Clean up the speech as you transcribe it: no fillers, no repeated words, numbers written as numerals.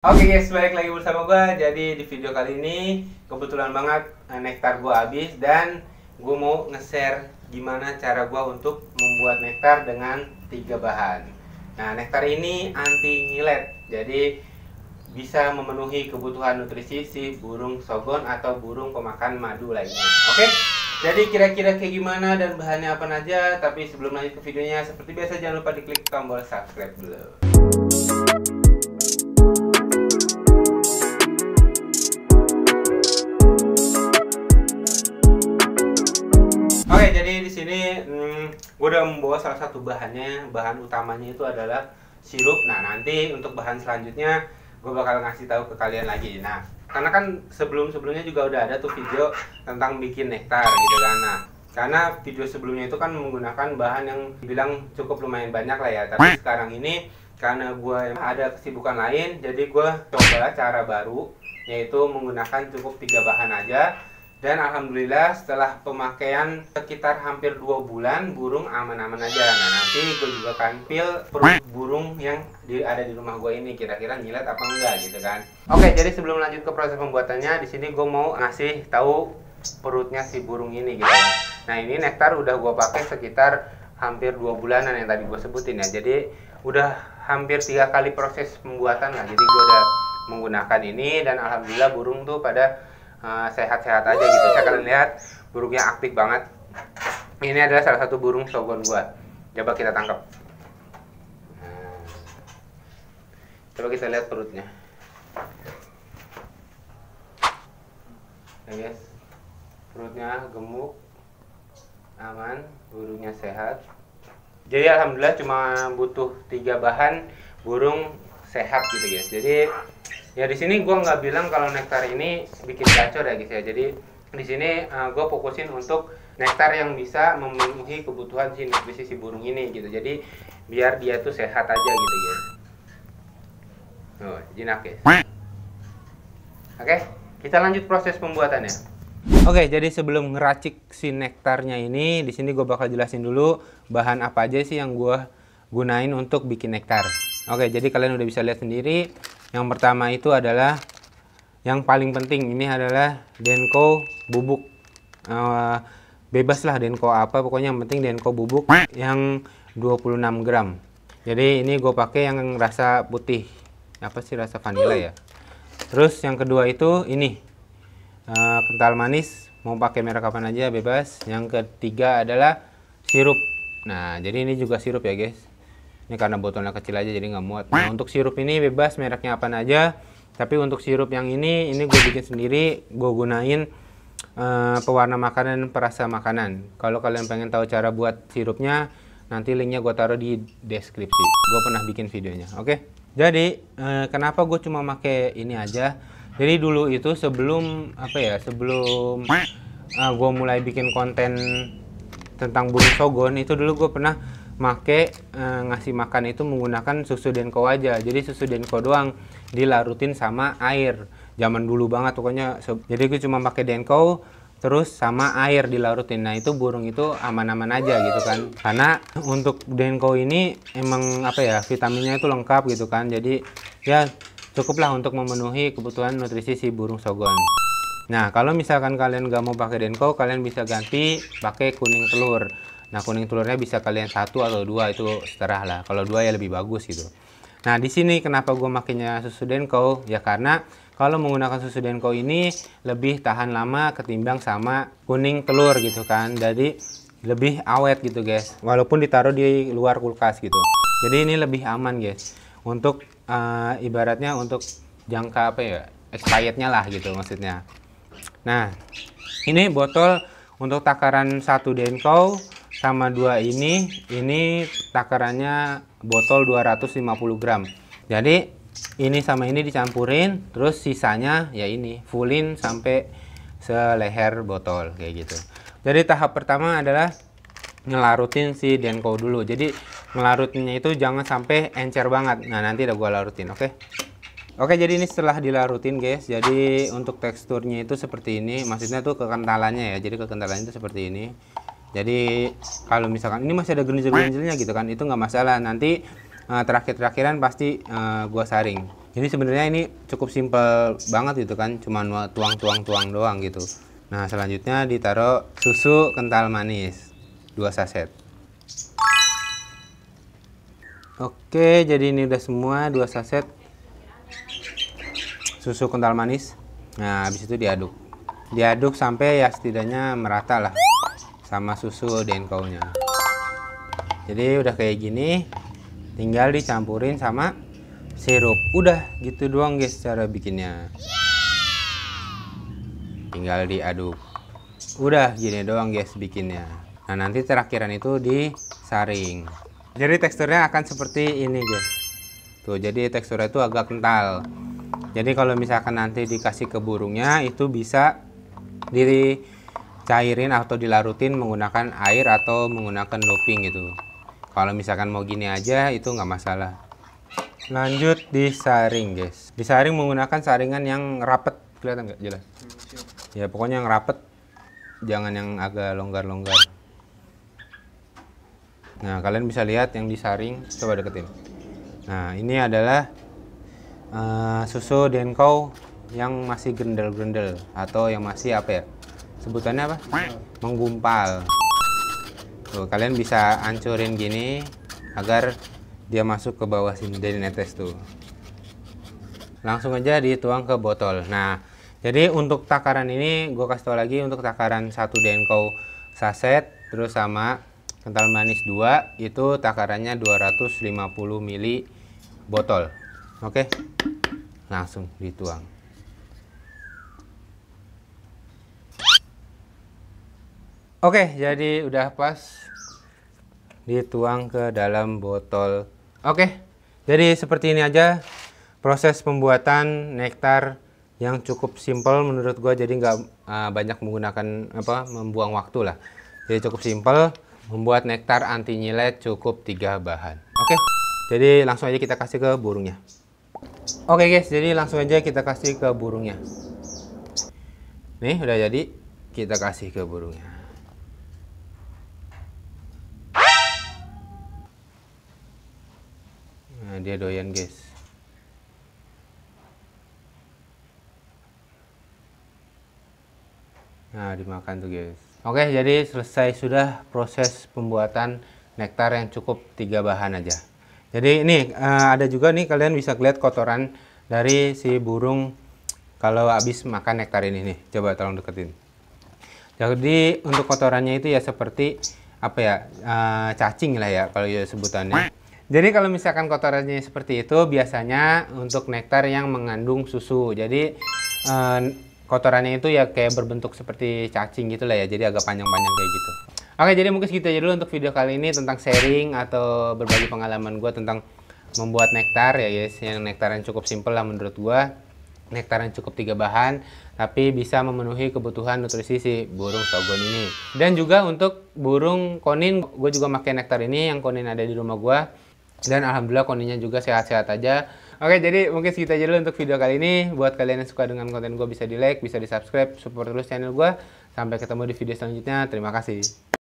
Oke guys, balik lagi bersama gue. Jadi di video kali ini kebetulan banget nektar gue habis dan gue mau nge-share gimana cara gue untuk membuat nektar dengan 3 bahan. Nah, nektar ini anti nyilet, jadi bisa memenuhi kebutuhan nutrisi si burung sogon atau burung pemakan madu lainnya. Oke, jadi kira-kira kayak gimana dan bahannya apa aja. Tapi sebelum lanjut ke videonya, seperti biasa jangan lupa diklik tombol subscribe dulu. Oke, jadi di sini gue udah membawa salah satu bahannya. Bahan utamanya itu adalah sirup. Nah, nanti untuk bahan selanjutnya gue bakal ngasih tahu ke kalian lagi. Nah, karena kan sebelumnya juga udah ada tuh video tentang bikin nektar gitu kan. Nah, karena video sebelumnya itu kan menggunakan bahan yang dibilang cukup lumayan banyak lah ya. Tapi sekarang ini karena gue ada kesibukan lain, jadi gue coba cara baru, yaitu menggunakan cukup 3 bahan aja. Dan alhamdulillah setelah pemakaian sekitar hampir 2 bulan, burung aman-aman aja. Nah, nanti gue juga akan pil perut burung yang ada di rumah gue ini, kira-kira nyilet apa enggak gitu kan. Oke, jadi sebelum lanjut ke proses pembuatannya, di sini gue mau ngasih tahu perutnya si burung ini gitu kan. Nah, ini nektar udah gue pakai sekitar hampir 2 bulanan yang tadi gue sebutin ya. Jadi udah hampir 3 kali proses pembuatan lah. Jadi gue udah menggunakan ini dan alhamdulillah burung tuh pada sehat-sehat aja gitu. Saya kalian lihat burungnya aktif banget. Ini adalah salah satu burung sogon gua. Coba kita tangkap. Coba kita lihat perutnya. Ya guys, perutnya gemuk, aman, burungnya sehat. Jadi alhamdulillah cuma butuh 3 bahan, burung sehat gitu guys. Jadi ya di sini gue nggak bilang kalau nektar ini bikin gacor ya guys ya. Jadi di sini gue fokusin untuk nektar yang bisa memenuhi kebutuhan si nutrisi si burung ini gitu. Jadi biar dia tuh sehat aja gitu guys. Oh, jinak guys. Oke, kita lanjut proses pembuatannya. Oke, jadi sebelum ngeracik si nektarnya ini, di sini gue bakal jelasin dulu bahan apa aja sih yang gue gunain untuk bikin nektar. Oke, jadi kalian udah bisa lihat sendiri. Yang pertama itu adalah yang paling penting, ini adalah Denko bubuk. Bebas lah Denko apa, pokoknya yang penting Denko bubuk yang 26 gram. Jadi ini gue pakai yang rasa putih, apa sih, rasa vanilla ya. Terus yang kedua itu ini kental manis, mau pakai merek apa aja bebas. Yang ketiga adalah sirup. Nah, jadi ini juga sirup ya guys. Ini karena botolnya kecil aja jadi nggak muat. Nah, untuk sirup ini bebas mereknya apa aja. Tapi untuk sirup yang ini gue bikin sendiri. Gue gunain pewarna makanan, perasa makanan. Kalau kalian pengen tahu cara buat sirupnya, nanti linknya gue taruh di deskripsi. Gue pernah bikin videonya. Oke. Jadi kenapa gue cuma pakai ini aja? Jadi dulu itu sebelum gue mulai bikin konten tentang burung sogon, itu dulu gue pernah ngasih makan itu menggunakan susu Denko aja. Jadi susu Denko doang dilarutin sama air. Zaman dulu banget pokoknya. Jadi gue cuma pakai Denko terus sama air dilarutin. Nah, itu burung itu aman-aman aja gitu kan. Karena untuk Denko ini emang vitaminnya itu lengkap gitu kan. Jadi ya cukuplah untuk memenuhi kebutuhan nutrisi si burung sogon. Nah, kalau misalkan kalian gak mau pakai Denko, kalian bisa ganti pakai kuning telur. Nah, kuning telurnya bisa kalian 1 atau 2, itu seterah lah. Kalau 2 ya lebih bagus gitu. Nah, di sini kenapa gue makainya susu Denko? Ya karena kalau menggunakan susu Denko ini lebih tahan lama ketimbang sama kuning telur gitu kan. Jadi lebih awet gitu guys. Walaupun ditaruh di luar kulkas gitu. Jadi ini lebih aman guys. Untuk ibaratnya untuk jangka expirednya lah gitu maksudnya. Nah, ini botol untuk takaran 1 Denko sama 2 ini takarannya botol 250 gram. Jadi ini sama ini dicampurin, terus sisanya ya ini fullin sampai seleher botol kayak gitu. Jadi tahap pertama adalah ngelarutin si Denko dulu. Jadi ngelarutinnya itu jangan sampai encer banget. Nah, nanti udah gua larutin, oke? Oke, jadi ini setelah dilarutin guys. Jadi untuk teksturnya itu seperti ini. Maksudnya tuh kekentalannya ya. Jadi kekentalannya itu seperti ini. Jadi kalau misalkan ini masih ada gerinjel-gerinjelnya gitu kan, itu nggak masalah. Nanti terakhir-terakhiran pasti gua saring. Jadi sebenarnya ini cukup simpel banget gitu kan, cuma tuang doang gitu. Nah, selanjutnya ditaruh susu kental manis 2 saset. Oke, jadi ini udah semua 2 saset susu kental manis. Nah, habis itu diaduk. Diaduk sampai ya setidaknya merata lah sama susu denko-nya. Jadi udah kayak gini, tinggal dicampurin sama sirup. Udah gitu doang guys cara bikinnya. Tinggal diaduk. Udah gini doang guys bikinnya. Nah, nanti terakhiran itu disaring. Jadi teksturnya akan seperti ini guys. Tuh, jadi teksturnya itu agak kental. Jadi kalau misalkan nanti dikasih ke burungnya, itu bisa dicairin atau dilarutin menggunakan air atau menggunakan doping gitu. Kalau misalkan mau gini aja itu nggak masalah. Lanjut disaring guys. Disaring menggunakan saringan yang rapet, kelihatan nggak jelas? Ya pokoknya yang rapet, jangan yang agak longgar-longgar. Nah, kalian bisa lihat yang disaring, coba deketin. Nah, ini adalah susu denko yang masih grendel-grendel atau yang masih apa ya? Sebutannya apa? Menggumpal. Tuh, kalian bisa hancurin gini agar dia masuk ke bawah sini dari netes tuh. Langsung aja dituang ke botol. Nah, jadi untuk takaran ini gue kasih tau lagi, untuk takaran 1 denko saset terus sama kental manis 2 itu takarannya 250 ml botol. Oke. Langsung dituang. Oke, jadi udah pas dituang ke dalam botol. Oke, jadi seperti ini aja proses pembuatan nektar yang cukup simpel menurut gua. Jadi nggak banyak menggunakan membuang waktu lah. Jadi cukup simpel, membuat nektar anti nyilet cukup 3 bahan. Oke, jadi langsung aja kita kasih ke burungnya. Oke guys, jadi langsung aja kita kasih ke burungnya. Nih udah jadi, kita kasih ke burungnya. Nah, dia doyan guys. Nah, dimakan tuh guys. Oke, jadi selesai sudah proses pembuatan nektar yang cukup 3 bahan aja. Jadi ini ada juga nih, kalian bisa lihat kotoran dari si burung kalau habis makan nektar ini nih. Coba tolong deketin. Jadi untuk kotorannya itu ya seperti apa ya, cacing lah ya kalau ya sebutannya. Jadi kalau misalkan kotorannya seperti itu biasanya untuk nektar yang mengandung susu. Jadi kotorannya itu ya kayak berbentuk seperti cacing gitu lah ya. Jadi agak panjang-panjang kayak gitu. Oke, jadi mungkin segitu aja dulu untuk video kali ini tentang sharing atau berbagi pengalaman gue tentang membuat nektar ya guys. Yang nektar yang cukup simpel lah menurut gue. Nektar yang cukup 3 bahan tapi bisa memenuhi kebutuhan nutrisi si burung sogon ini. Dan juga untuk burung konin, gue juga pakai nektar ini yang konin ada di rumah gue. Dan alhamdulillah koninya juga sehat-sehat aja. Oke, jadi mungkin segitu aja dulu untuk video kali ini. Buat kalian yang suka dengan konten gue bisa di like, bisa di subscribe, support terus channel gue. Sampai ketemu di video selanjutnya. Terima kasih.